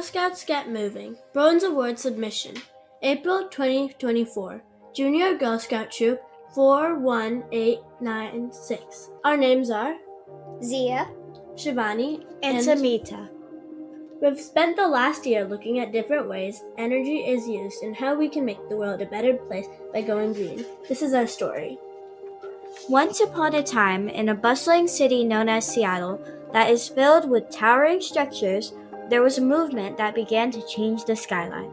Girl Scouts Get Moving. Bronze Award Submission. April 2024. Junior Girl Scout Troop 41896. Our names are Zia, Shivani, and Samita. We've spent the last year looking at different ways energy is used and how we can make the world a better place by going green. This is our story. Once upon a time, in a bustling city known as Seattle that is filled with towering structures, there was a movement that began to change the skyline.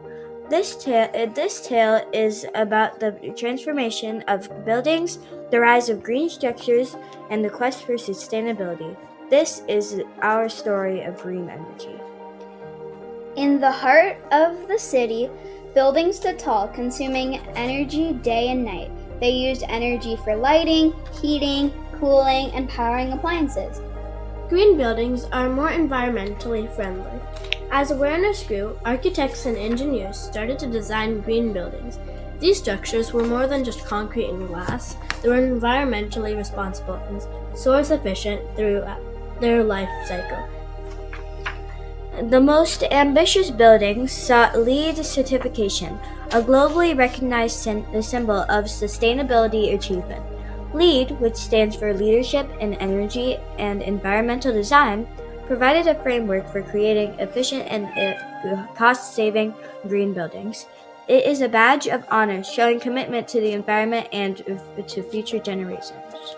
This tale is about the transformation of buildings, the rise of green structures, and the quest for sustainability. This is our story of green energy. In the heart of the city, buildings stood tall, consuming energy day and night. They used energy for lighting, heating, cooling, and powering appliances. Green buildings are more environmentally friendly. As awareness grew, architects and engineers started to design green buildings. These structures were more than just concrete and glass. They were environmentally responsible and source efficient through their life cycle. The most ambitious buildings sought LEED certification, a globally recognized symbol of sustainability achievement. LEED, which stands for Leadership in Energy and Environmental Design, provided a framework for creating efficient and cost-saving green buildings. It is a badge of honor showing commitment to the environment and to future generations.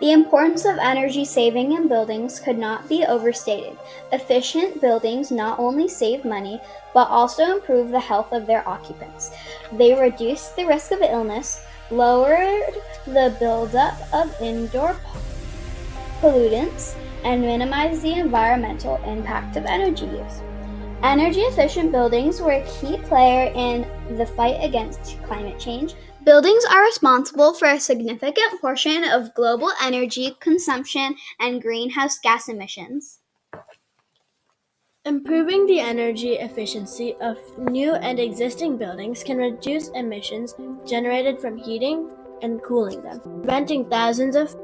The importance of energy saving in buildings could not be overstated. Efficient buildings not only save money, but also improve the health of their occupants. They reduced the risk of illness, lowered the buildup of indoor pollutants, and minimized the environmental impact of energy use. Energy-efficient buildings were a key player in the fight against climate change. Buildings are responsible for a significant portion of global energy consumption and greenhouse gas emissions. Improving the energy efficiency of new and existing buildings can reduce emissions generated from heating and cooling them, preventing thousands of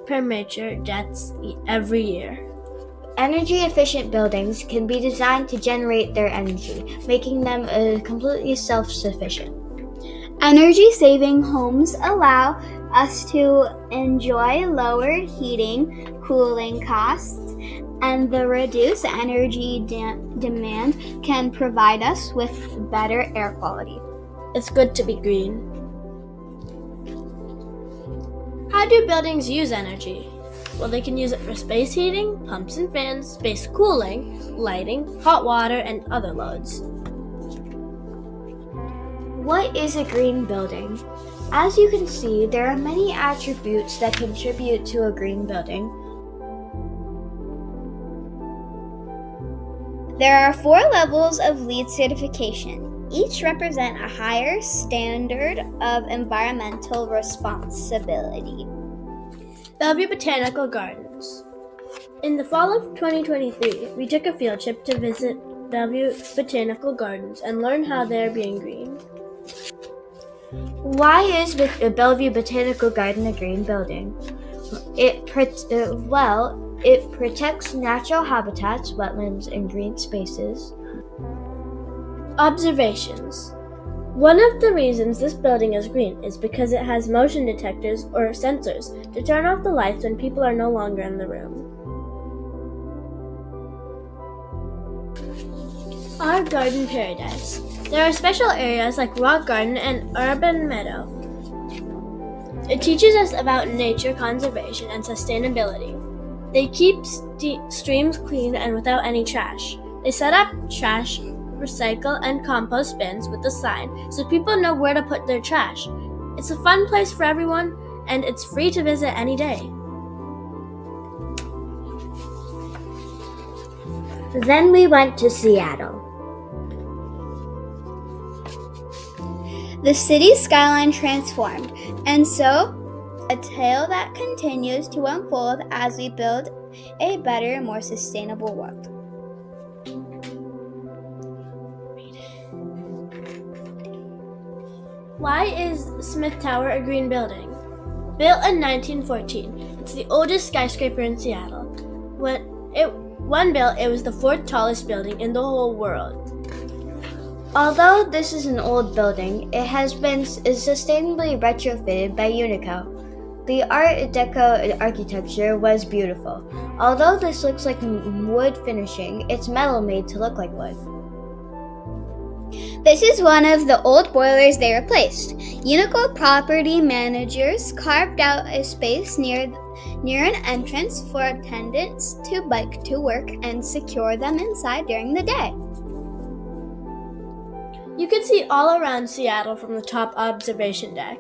premature deaths every year. Energy-efficient buildings can be designed to generate their energy, making them completely self-sufficient. Energy-saving homes allow us to enjoy lower heating, cooling costs, and the reduced energy demand can provide us with better air quality. It's good to be green. How do buildings use energy? Well, they can use it for space heating, pumps and fans, space cooling, lighting, hot water, and other loads. What is a green building? As you can see, there are many attributes that contribute to a green building. There are 4 levels of LEED certification. Each represent a higher standard of environmental responsibility. Bellevue Botanical Gardens. In the fall of 2023, we took a field trip to visit Bellevue Botanical Gardens and learn how they're being green. Why is Bellevue Botanical Garden a green building? It protects natural habitats, wetlands, and green spaces. Observations. One of the reasons this building is green is because it has motion detectors or sensors to turn off the lights when people are no longer in the room. Our garden paradise. There are special areas like Rock Garden and Urban Meadow. It teaches us about nature conservation and sustainability. They keep streams clean and without any trash. They set up trash, recycle, and compost bins with a sign so people know where to put their trash. It's a fun place for everyone, and it's free to visit any day. Then we went to Seattle. The city's skyline transformed, and so a tale that continues to unfold as we build a better, more sustainable world. Why is Smith Tower a green building? Built in 1914, it's the oldest skyscraper in Seattle. When it When built, it was the fourth tallest building in the whole world. Although this is an old building, it has been sustainably retrofitted by Unico. The Art Deco architecture was beautiful. Although this looks like wood finishing, it's metal made to look like wood. This is one of the old boilers they replaced. Unico property managers carved out a space near an entrance for attendants to bike to work and secure them inside during the day. You can see all around Seattle from the top observation deck.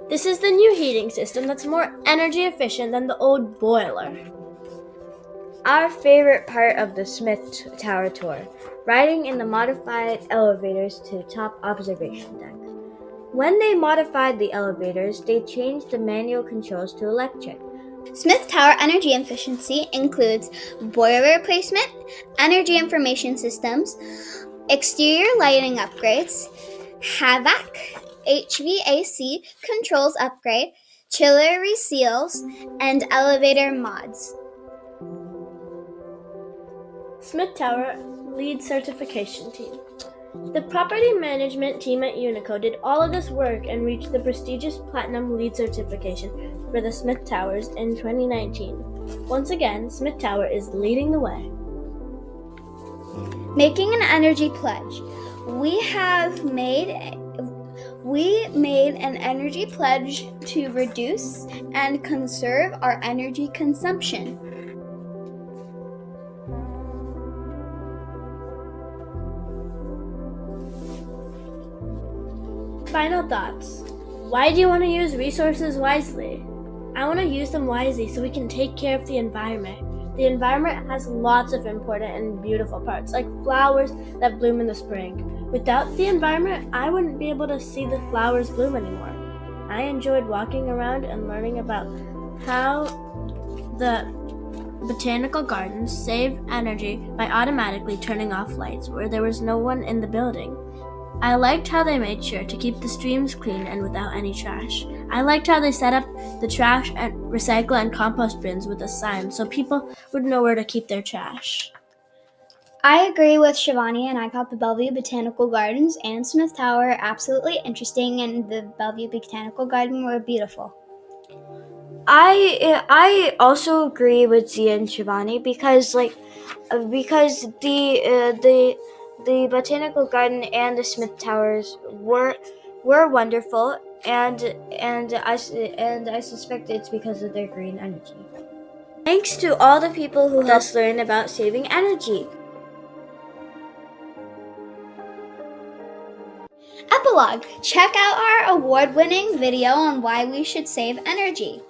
This is the new heating system that's more energy efficient than the old boiler. Our favorite part of the Smith Tower tour, riding in the modified elevators to the top observation deck. When they modified the elevators, they changed the manual controls to electric. Smith Tower energy efficiency includes boiler replacement, energy information systems, exterior lighting upgrades, HVAC, HVAC controls upgrade, chiller reseals, and elevator mods. Smith Tower LEED certification team. The property management team at Unico did all of this work and reached the prestigious Platinum LEED certification for the Smith Towers in 2019. Once again, Smith Tower is leading the way. Making an energy pledge. We made an energy pledge to reduce and conserve our energy consumption. Final thoughts. Why do you want to use resources wisely? I want to use them wisely so we can take care of the environment. The environment has lots of important and beautiful parts, like flowers that bloom in the spring. Without the environment, I wouldn't be able to see the flowers bloom anymore. I enjoyed walking around and learning about how the botanical gardens save energy by automatically turning off lights where there was no one in the building. I liked how they made sure to keep the streams clean and without any trash. I liked how they set up the trash and recycle and compost bins with a sign so people would know where to keep their trash. I agree with Shivani, and I thought the Bellevue Botanical Gardens and Smith Tower absolutely interesting, and the Bellevue Botanical Garden were beautiful. I also agree with Zia and Shivani because the botanical garden and the Smith Towers were wonderful, and I suspect it's because of their green energy. Thanks to all the people who helped us learn about saving energy. Epilogue. Check out our award-winning video on why we should save energy.